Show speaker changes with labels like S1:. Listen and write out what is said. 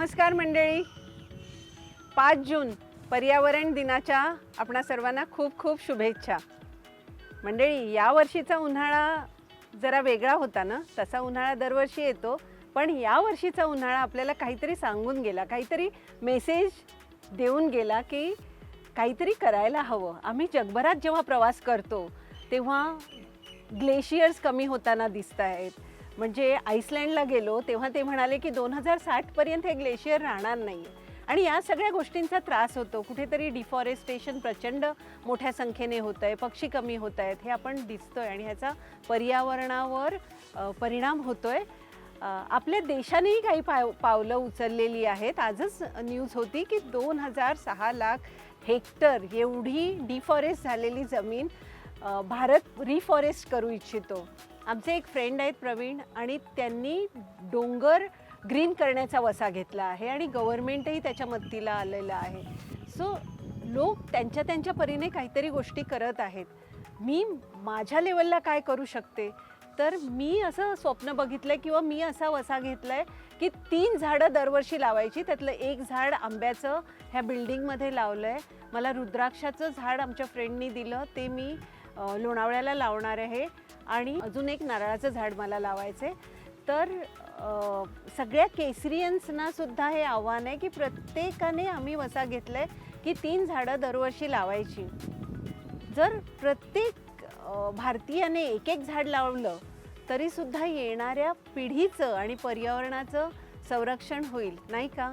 S1: नमस्कार मंडळी. 5 जून पर्यावरण दिनाच्या आपणा सर्वांना खूप खूप शुभेच्छा. मंडळी, या वर्षीचा उन्हाळा जरा वेगळा होता ना. तसा उन्हाळा दरवर्षी येतो, पण या वर्षीचा उन्हाळा आपल्याला काहीतरी सांगून गेला, काहीतरी मेसेज देऊन गेला की काहीतरी करायला हवं. आम्ही जगभरात जेव्हा प्रवास करतो तेव्हा ग्लेशियर्स कमी होताना दिसत आहेत. म्हणजे आईसलँडला गेलो तेव्हा ते म्हणाले की 2060पर्यंत हे ग्लेशियर राहणार नाही. आणि या सगळ्या गोष्टींचा त्रास होतो. कुठेतरी डिफॉरेस्टेशन प्रचंड मोठ्या संख्येने होतं आहे, पक्षी कमी होत आहेत, हे आपण दिसतो आहे आणि ह्याचा पर्यावरणावर परिणाम होतो आहे. आपल्या देशानेही काही पावलं उचललेली आहेत. आजच न्यूज होती की 2006 लाख हेक्टर एवढी डिफॉरेस्ट झालेली जमीन भारत रिफॉरेस्ट करू इच्छितो. आमचे एक फ्रेंड आहेत प्रवीण, आणि त्यांनी डोंगर ग्रीन करण्याचा वसा घेतला आहे आणि गव्हर्नमेंटही त्याच्या मदतीला आलेलं आहे. सो लोक त्यांच्या परीने काहीतरी गोष्टी करत आहेत. मी माझ्या लेवलला काय करू शकते, तर मी असं स्वप्न बघितलं किंवा मी असा वसा घेतला आहे की 3 झाडं दरवर्षी लावायची. त्यातलं एक झाड आंब्याचं ह्या बिल्डिंगमध्ये लावलं आहे. मला रुद्राक्षाचं झाड आमच्या फ्रेंडनी दिलं, ते मी लोणावळ्याला लावणार आहे. आणि अजून एक नारळाचं झाड मला लावायचं आहे. तर सगळ्या केसरियन्सना सुद्धा हे आव्हान आहे की प्रत्येकाने आम्ही वसा घेतला आहे की 3 झाडं दरवर्षी लावायची. जर प्रत्येक भारतीयाने एक झाड लावलं तरीसुद्धा येणाऱ्या पिढीचं आणि पर्यावरणाचं संरक्षण होईल, नाही का?